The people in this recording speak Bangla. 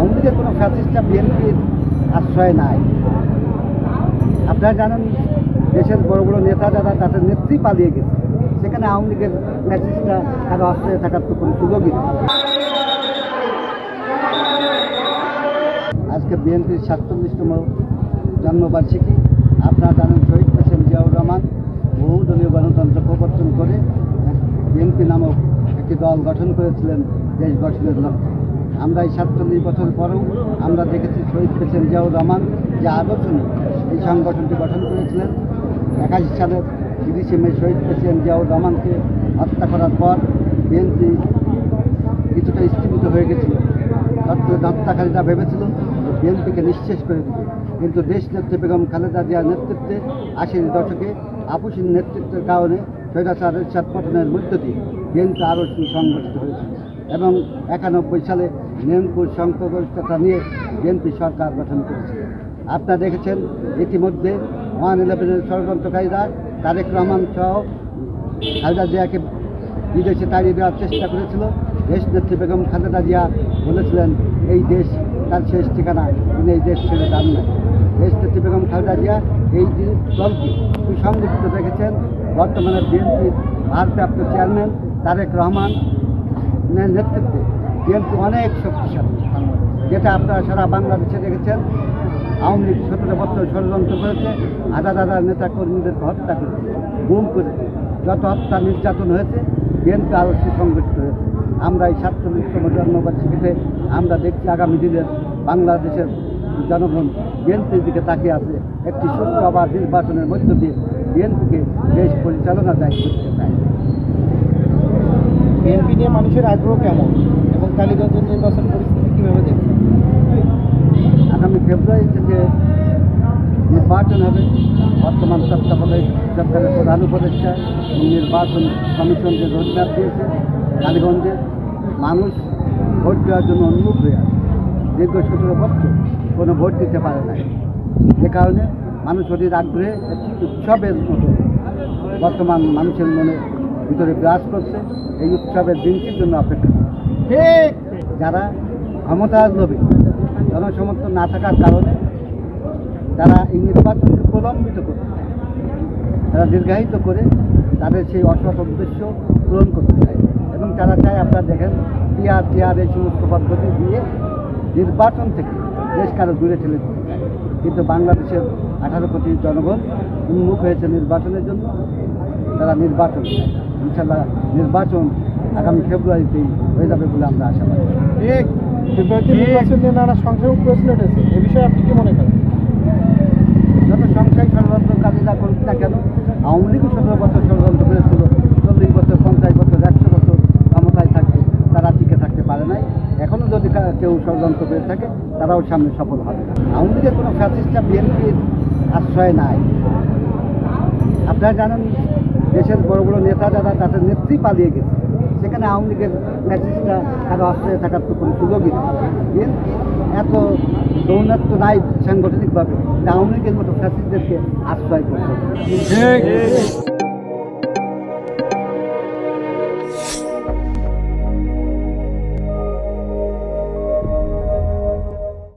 আওয়ামী লীগের কোনো ফ্যাসিস্টরা বিএনপির আশ্রয় নাই। আপনারা জানেন দেশের বড় বড় নেতা যারা তাদের নেত্রী পালিয়ে গেছে, সেখানে আওয়ামী লীগের ফ্যাসিস্টরা কারো আশ্রয়ে থাকার তো কোনো সুযোগই নেই। আজকে বিএনপির 47তম জন্মবার্ষিকী। আপনারা জানেন শহীদ প্রেসিডেন্ট জিয়াউর রহমান বহুদলীয় গণতন্ত্র প্রবর্তন করে বিএনপি নামক একটি দল গঠন করেছিলেন দেশ গঠনের লক্ষ্যে। আমরা এই 47 বছর পরেও আমরা দেখেছি শহীদ প্রেসিডেন্ট জিয়াউর রহমান যে আদর্শ নিয়ে এই সংগঠনটি গঠন করেছিলেন। 81 সালের 30শে মে শহীদ প্রেসিডেন্ট জিয়াউর রহমানকে হত্যা করার পর বিএনপি কিছুটা স্থগিত হয়ে গেছিল। হত্যাকারীরা ভেবেছিল বিএনপিকে নিঃশেষ করে দিবে, কিন্তু দেশ নেত্রী বেগম খালেদা জিয়ার নেতৃত্বে 80-এর দশকে আপুসীর নেতৃত্বের কারণে স্বৈরাচার এরশাদ পতনের মধ্য দিয়ে বিএনপি আরও সুসংগঠিত হয়েছিল এবং 91 সালে নিরঙ্কুশ সংখ্যাগরিষ্ঠতা নিয়ে বিএনপি সরকার গঠন করেছিল। আপনারা দেখেছেন ইতিমধ্যে 1/11-এর ষড়যন্ত্রকারীরা তারেক রহমান সহ খালেদা জিয়াকে বিদেশে তাড়িয়ে দেওয়ার চেষ্টা করেছিল। দেশ নেত্রী বেগম খালেদা জিয়া বলেছিলেন এই দেশ তার শেষ ঠিকানা, তিনি এই দেশ ছেড়ে যান না। দেশ নেত্রী বেগম খালেদা জিয়া এই দলকে সুসংগঠিত রেখেছেন। বর্তমানে বিএনপির ভারপ্রাপ্ত চেয়ারম্যান তারেক রহমানের নেতৃত্বে বিএনপি অনেক শক্তিশালী, যেটা আপনারা সারা বাংলাদেশে দেখেছেন। আওয়ামী লীগ 17 বছর ষড়যন্ত্র করেছে, হাজার হাজার নেতা কর্মীদেরকে হত্যা করেছে, গুম করেছে। যত হত্যা নির্যাতন হয়েছে, বিএনপি আরও সুসংগঠিত হয়েছে। আমরা এই 47তম জন্মবার্ষিকীতে আমরা দেখছি আগামী দিনের বাংলাদেশের জনগণ বিএনপির দিকে তাকিয়ে আছে। একটি সুষ্ঠু আবার নির্বাচনের মধ্য দিয়ে বিএনপিকে দেশ পরিচালনা দায়িত্ব দিতে চায়। বিএনপি নিয়ে মানুষের আগ্রহ কেমন এবং কালীগঞ্জের নির্বাচন পরিস্থিতি কীভাবে দেখছেন? আগামী ফেব্রুয়ারি থেকে নির্বাচন হবে। বর্তমান তত্ত্বাবধায়ক সরকারের প্রধান উপদেষ্টা এবং নির্বাচন কমিশন যে রোডম্যাপ দিয়েছে, কালীগঞ্জে মানুষ ভোট দেওয়ার জন্য উন্মুখ হয়ে আছে। দীর্ঘ 17 বছর কোনো ভোট দিতে পারে না, যে কারণে মানুষ অধীর আগ্রহে একটি উৎসবের মতো বর্তমান মানুষের মনে ভিতরে বিরাজ করছে। এই উৎসবের দিনটির জন্য অপেক্ষা ঠিক যারা ক্ষমতার লোভে জনসমর্থন না থাকার কারণে তারা এই নির্বাচনকে প্রলম্বিত করতে চায়, তারা দীর্ঘায়িত করে তাদের সেই অসৎ উদ্দেশ্য পূরণ করতে চায় এবং তারা চায় আপনারা দেখেন টিআর এই সমস্ত পদ্ধতি দিয়ে নির্বাচন থেকে দেশ কারো দূরে ঠেলে দিতে চায়। কিন্তু বাংলাদেশের 18 কোটি জনগণ উন্মুখ হয়েছে নির্বাচনের জন্য, তারা নির্বাচন চায়। ইনশাল্লাহ নির্বাচন আগামী ফেব্রুয়ারিতেই হয়ে যাবে বলে আমরা আশাবাদী। ঠিক ফেব্রুয়ারিতে নির্বাচন নিয়ে নানা সংশয় প্রশ্ন উঠেছে, এ বিষয়ে আপনি কি মনে করেন? যত সংখ্যায় ষড়যন্ত্রকারীরা করুক না কেন, আওয়ামী লীগও 17 বছর ষড়যন্ত্র করেছিল। 40 বছর, 50 বছর, 100 বছর ক্ষমতায় থাকতে তারা টিকে থাকতে পারে নাই। এখনও যদি কেউ ষড়যন্ত্র করে থাকে, তারাও সামনে সফল হবে। আওয়ামী লীগের কোনো ফ্যাসিস্টরা বিএনপির আশ্রয় নাই। আপনারা জানেন দেশের বড় বড় নেতা যারা তাদের নেত্রী পালিয়ে গেছে, সেখানে আওয়ামী লীগের ফ্যাসিস্টরা কারো আশ্রয়ে থাকার তো কোনো সুযোগই নেই। বিএনপি এত দৌর্নাত্য নাই সাংগঠনিকভাবে, আওয়ামী লীগের মতো ফ্যাসিস্টদেরকে আশ্রয় করছে।